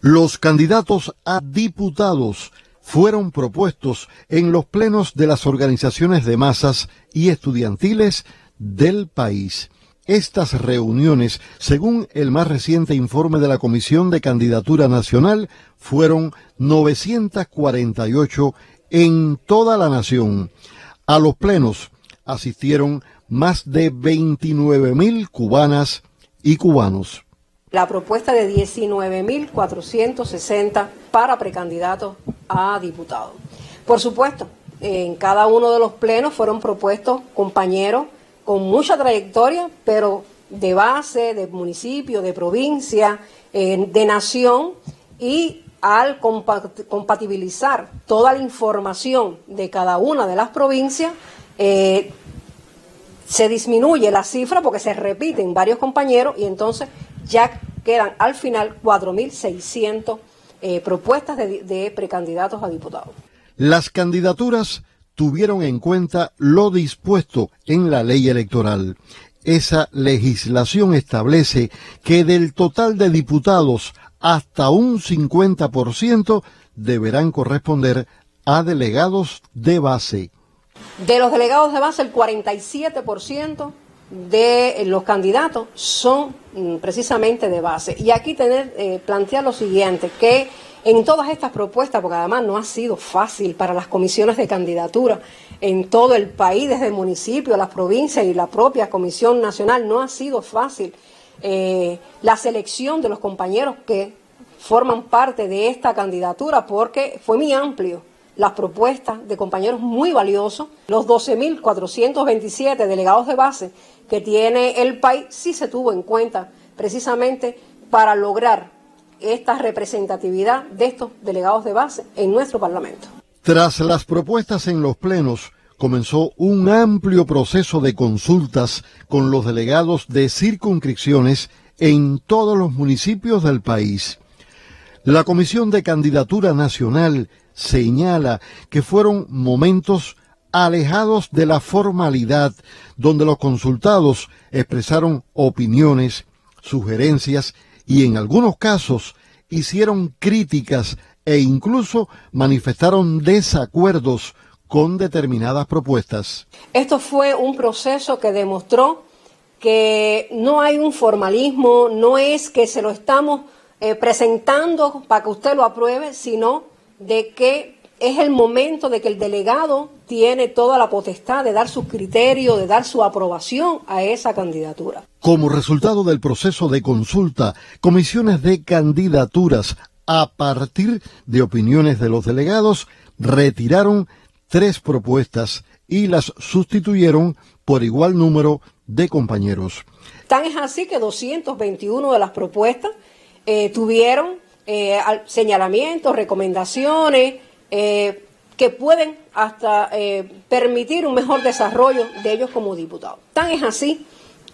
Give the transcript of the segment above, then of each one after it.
Los candidatos a diputados fueron propuestos en los plenos de las organizaciones de masas y estudiantiles del país. Estas reuniones, según el más reciente informe de la Comisión de Candidatura Nacional, fueron 948 en toda la nación. A los plenos asistieron más de 29.000 cubanas y cubanos. La propuesta de 19.460 para precandidatos a diputados. Por supuesto, en cada uno de los plenos fueron propuestos compañeros con mucha trayectoria, pero de base, de municipio, de provincia, de nación, y al compatibilizar toda la información de cada una de las provincias, se disminuye la cifra porque se repiten varios compañeros y entonces ya quedan al final 4.600 propuestas de precandidatos a diputados. Las candidaturas tuvieron en cuenta lo dispuesto en la ley electoral. Esa legislación establece que del total de diputados hasta un 50% deberán corresponder a delegados de base. De los delegados de base, el 47% de los candidatos son precisamente de base. Y aquí plantear lo siguiente, que en todas estas propuestas, porque además no ha sido fácil para las comisiones de candidatura en todo el país, desde el municipio, las provincias y la propia Comisión Nacional, no ha sido fácil la selección de los compañeros que forman parte de esta candidatura, porque fue muy amplio las propuestas de compañeros muy valiosos. Los 12.427 delegados de base que tiene el país sí se tuvo en cuenta precisamente para lograr esta representatividad de estos delegados de base en nuestro Parlamento. Tras las propuestas en los plenos, comenzó un amplio proceso de consultas con los delegados de circunscripciones en todos los municipios del país. La Comisión de Candidatura Nacional señala que fueron momentos alejados de la formalidad, donde los consultados expresaron opiniones, sugerencias y en algunos casos hicieron críticas e incluso manifestaron desacuerdos con determinadas propuestas. Esto fue un proceso que demostró que no hay un formalismo, no es que se lo estamos presentando para que usted lo apruebe, sino de que es el momento de que el delegado tiene toda la potestad de dar sus criterios, de dar su aprobación a esa candidatura. Como resultado del proceso de consulta, comisiones de candidaturas, a partir de opiniones de los delegados, retiraron 3 propuestas y las sustituyeron por igual número de compañeros. Tan es así que 221 de las propuestas tuvieron señalamientos, recomendaciones que pueden hasta permitir un mejor desarrollo de ellos como diputados. Tan es así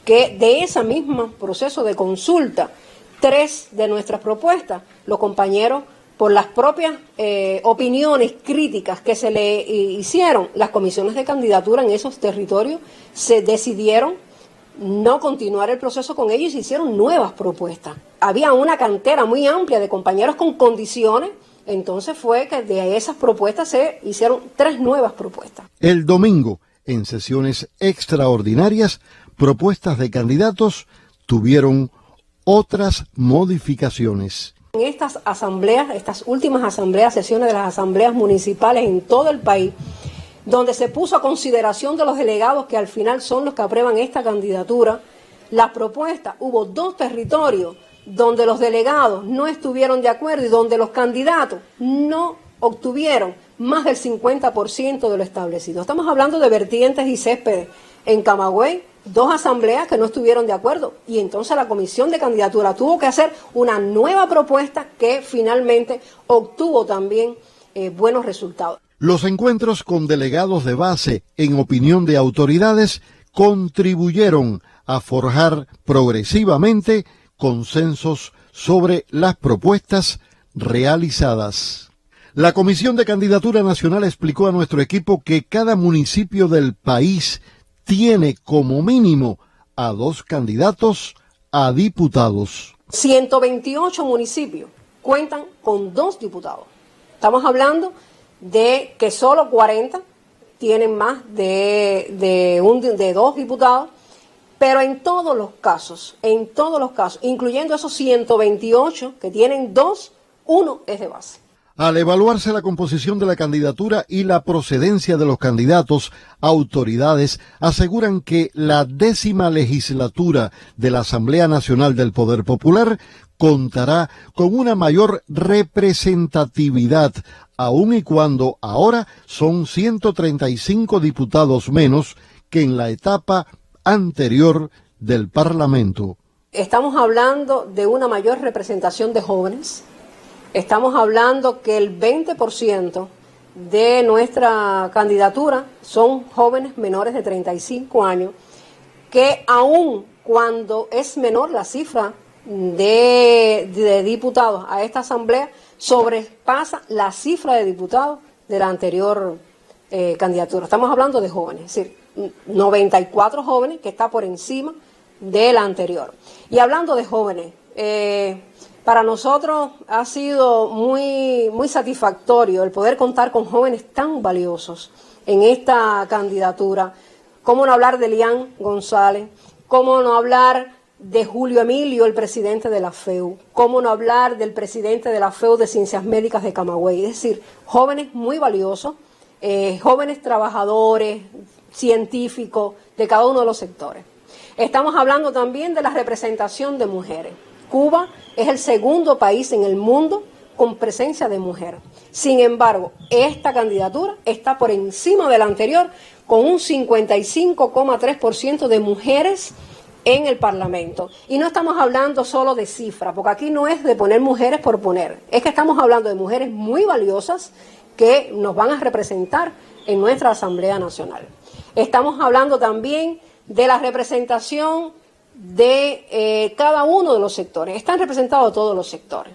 que de ese mismo proceso de consulta, 3 de nuestras propuestas, los compañeros, por las propias opiniones críticas que se le hicieron, las comisiones de candidatura en esos territorios se decidieron no continuar el proceso con ellos y se hicieron nuevas propuestas. Había una cantera muy amplia de compañeros con condiciones, entonces fue que de esas propuestas se hicieron 3 nuevas propuestas. El domingo, en sesiones extraordinarias, propuestas de candidatos tuvieron otras modificaciones. En estas asambleas, estas últimas asambleas, sesiones de las asambleas municipales en todo el país, donde se puso a consideración de los delegados que al final son los que aprueban esta candidatura, la propuesta, hubo 2 territorios donde los delegados no estuvieron de acuerdo y donde los candidatos no obtuvieron más del 50% de lo establecido. Estamos hablando de Vertientes y Céspedes. En Camagüey, 2 asambleas que no estuvieron de acuerdo y entonces la comisión de candidatura tuvo que hacer una nueva propuesta que finalmente obtuvo también buenos resultados. Los encuentros con delegados de base, en opinión de autoridades, contribuyeron a forjar progresivamente consensos sobre las propuestas realizadas. La Comisión de Candidatura Nacional explicó a nuestro equipo que cada municipio del país tiene como mínimo a 2 candidatos a diputados. 128 municipios cuentan con 2 diputados. Estamos hablando de que solo 40 tienen más de 2 diputados, pero en todos los casos, incluyendo esos 128 que tienen 2, 1 es de base. Al evaluarse la composición de la candidatura y la procedencia de los candidatos, autoridades aseguran que la 10ª legislatura de la Asamblea Nacional del Poder Popular contará con una mayor representatividad, aun y cuando ahora son 135 diputados menos que en la etapa anterior del Parlamento. Estamos hablando de una mayor representación de jóvenes. Estamos hablando que el 20% de nuestra candidatura son jóvenes menores de 35 años, que aun cuando es menor la cifra de diputados a esta asamblea, sobrepasa la cifra de diputados de la anterior candidatura. Estamos hablando de jóvenes, es decir, 94 jóvenes, que está por encima de la anterior. Y hablando de jóvenes, para nosotros ha sido muy satisfactorio el poder contar con jóvenes tan valiosos en esta candidatura. ¿Cómo no hablar de Elian González? ¿Cómo no hablar de Julio Emilio, el presidente de la FEU? ¿Cómo no hablar del presidente de la FEU de Ciencias Médicas de Camagüey? Es decir, jóvenes muy valiosos, jóvenes trabajadores, científicos de cada uno de los sectores. Estamos hablando también de la representación de mujeres. Cuba es el segundo país en el mundo con presencia de mujer. Sin embargo, esta candidatura está por encima de la anterior, con un 55,3% de mujeres en el Parlamento. Y no estamos hablando solo de cifra, porque aquí no es de poner mujeres por poner. Es que estamos hablando de mujeres muy valiosas que nos van a representar en nuestra Asamblea Nacional. Estamos hablando también de la representación de cada uno de los sectores. Están representados todos los sectores.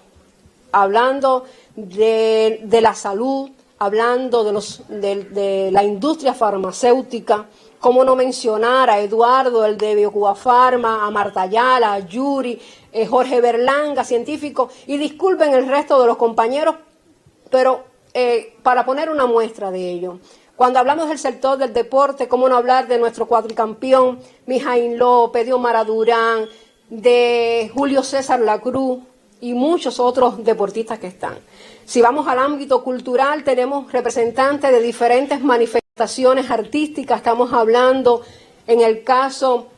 Hablando de la salud, hablando de la industria farmacéutica, cómo no mencionar a Eduardo, el de Biocuba Pharma, a Marta Ayala, a Yuri, Jorge Berlanga, científico, y disculpen el resto de los compañeros, pero para poner una muestra de ello. Cuando hablamos del sector del deporte, cómo no hablar de nuestro cuatricampeón, Mijaín López, de Omar Durán, de Julio César Lacruz y muchos otros deportistas que están. Si vamos al ámbito cultural, tenemos representantes de diferentes manifestaciones artísticas. Estamos hablando, en el caso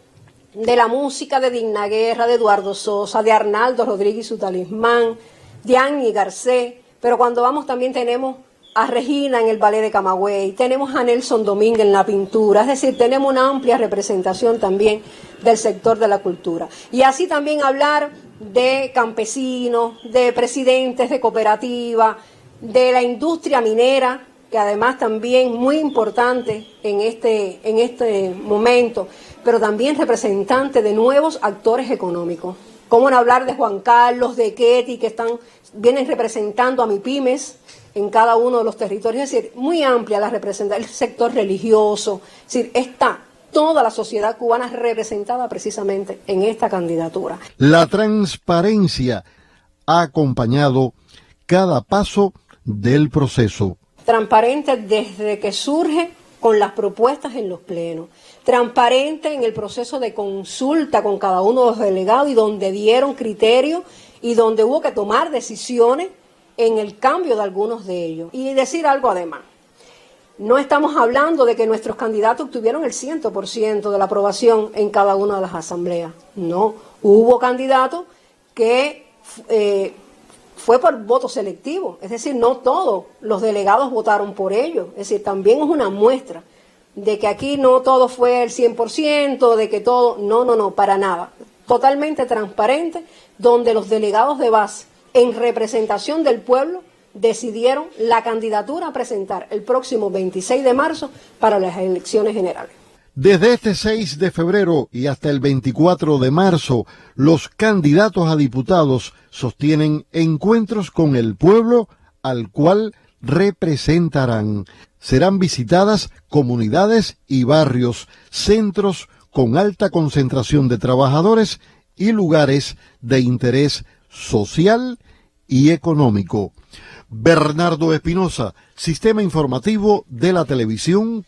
de la música, de Digna Guerra, de Eduardo Sosa, de Arnaldo Rodríguez y su Talismán, de Annie Garcés. Pero cuando vamos también tenemos a Regina en el ballet de Camagüey, tenemos a Nelson Domínguez en la pintura, es decir, tenemos una amplia representación también del sector de la cultura. Y así también hablar de campesinos, de presidentes de cooperativas, de la industria minera, que además también muy importante en este momento, pero también representantes de nuevos actores económicos. ¿Cómo no hablar de Juan Carlos, de Ketty, que vienen representando a MIPYMES en cada uno de los territorios? Es decir, muy amplia la representación, el sector religioso, es decir, está toda la sociedad cubana representada precisamente en esta candidatura. La transparencia ha acompañado cada paso del proceso. Transparente desde que surge con las propuestas en los plenos, transparente en el proceso de consulta con cada uno de los delegados y donde dieron criterios y donde hubo que tomar decisiones en el cambio de algunos de ellos. Y decir algo además, no estamos hablando de que nuestros candidatos obtuvieron el 100% de la aprobación en cada una de las asambleas. No, hubo candidatos que fue por voto selectivo, es decir, no todos los delegados votaron por ellos. Es decir, también es una muestra de que aquí no todo fue el 100%, de que todo, no, para nada. Totalmente transparente, donde los delegados de base, en representación del pueblo, decidieron la candidatura a presentar el próximo 26 de marzo para las elecciones generales. Desde este 6 de febrero y hasta el 24 de marzo, los candidatos a diputados sostienen encuentros con el pueblo al cual representarán. Serán visitadas comunidades y barrios, centros con alta concentración de trabajadores y lugares de interés social y económico. Bernardo Espinosa, Sistema Informativo de la Televisión